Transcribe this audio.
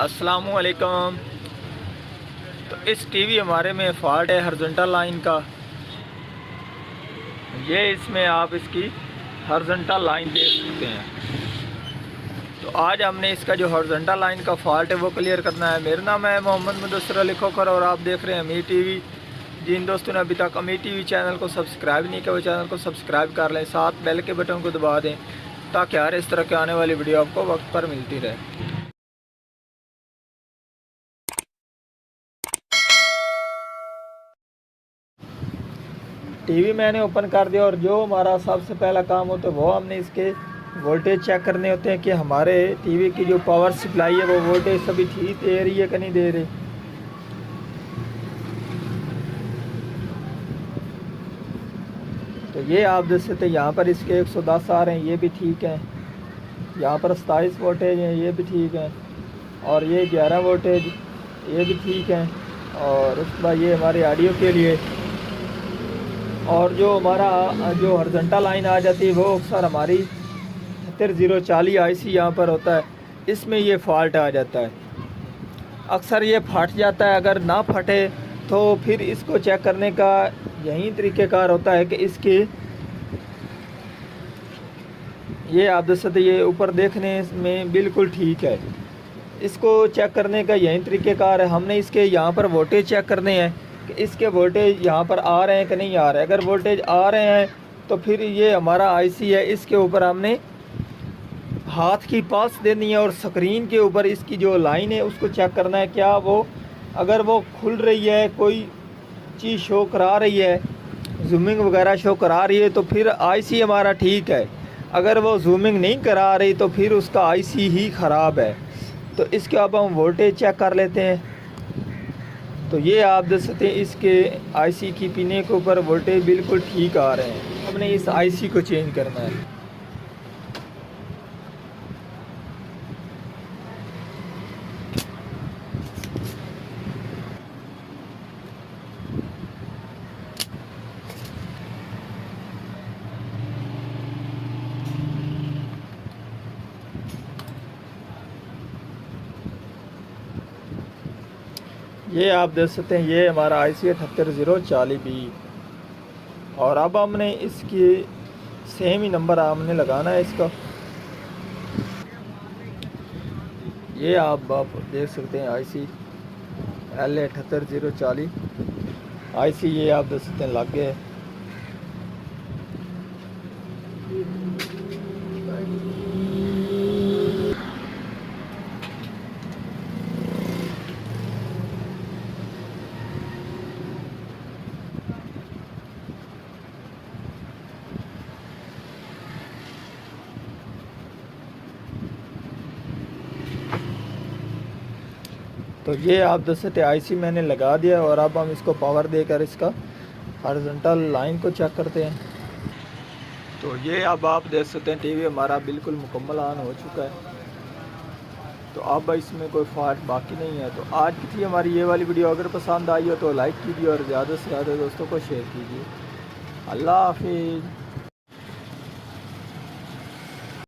अस्सलामुअलैकुम। तो इस टीवी हमारे में फ़ॉल्ट है हॉरिजॉन्टल लाइन का। ये इसमें आप इसकी हॉरिजॉन्टल लाइन देख सकते हैं। तो आज हमने इसका जो हॉरिजॉन्टल लाइन का फ़ॉल्ट है वो क्लियर करना है। मेरा नाम है मोहम्मद मुदस्सिर अली खोखर और आप देख रहे हैं अमीर टीवी। जिन दोस्तों ने अभी तक अमीर टीवी चैनल को सब्सक्राइब नहीं किया वो चैनल को सब्सक्राइब कर लें, साथ बेल के बटन को दबा दें ताकि हर इस तरह की आने वाली वीडियो आपको वक्त पर मिलती रहे। टीवी मैंने ओपन कर दिया और जो हमारा सबसे पहला काम होता है वो हमने इसके वोल्टेज चेक करने होते हैं कि हमारे टीवी की जो पावर सप्लाई है वो वोल्टेज सभी ठीक दे रही है कि नहीं दे रही। तो ये आप देख सकते हैं यहाँ पर इसके 110 आ रहे हैं, ये भी ठीक है। यहाँ पर 27 वोल्टेज हैं, ये भी ठीक है। और ये 11 वोल्टेज, ये भी ठीक है। और उसके बाद ये हमारे ऑडियो के लिए। और जो हमारा जो हॉरिजॉन्टल लाइन आ जाती है वो अक्सर हमारी 73040 आईसी यहाँ पर होता है, इसमें ये फॉल्ट आ जाता है। अक्सर ये फट जाता है। अगर ना फटे तो फिर इसको चेक करने का यही तरीक़ेकार होता है कि इसके ये आप देख सकते ये ऊपर देखने में बिल्कुल ठीक है। इसको चेक करने का यही तरीक़ेकार है। हमने इसके यहाँ पर वोल्टेज चेक करने हैं कि इसके वोल्टेज यहाँ पर आ रहे हैं कि नहीं आ रहे हैं। अगर वोल्टेज आ रहे हैं तो फिर ये हमारा आईसी है, इसके ऊपर हमने हाथ की पल्स देनी है और स्क्रीन के ऊपर इसकी जो लाइन है उसको चेक करना है क्या वो अगर वो खुल रही है, कोई चीज़ शो करा रही है, जूमिंग वगैरह शो करा रही है तो फिर आईसी हमारा ठीक है। अगर वो जूमिंग नहीं करा रही तो फिर उसका आईसी ही ख़राब है। तो इसके अब हम वोल्टेज चेक कर लेते हैं। तो ये आप देख सकते हैं इसके आईसी की पिने के ऊपर वोल्टेज बिल्कुल ठीक आ रहे हैं। हमने इस आईसी को चेंज करना है। ये आप देख सकते हैं ये हमारा आईसी है 73040B। और अब हमने इसकी सेम ही नंबर हमने लगाना है इसका। ये आप देख सकते हैं आईसी LA 78040 आईसी ये आप देख सकते हैं लग गए। तो ये आप देख सकते आईसी मैंने लगा दिया और अब हम इसको पावर देकर इसका हॉरिजॉन्टल लाइन को चेक करते हैं। तो ये अब आप देख सकते हैं टीवी हमारा बिल्कुल मुकम्मल ऑन हो चुका है। तो अब इसमें कोई फॉल्ट बाकी नहीं है। तो आज की थी हमारी ये वाली वीडियो। अगर पसंद आई हो तो लाइक कीजिए और ज़्यादा से ज़्यादा दोस्तों को शेयर कीजिए। अल्लाह हाफिज़।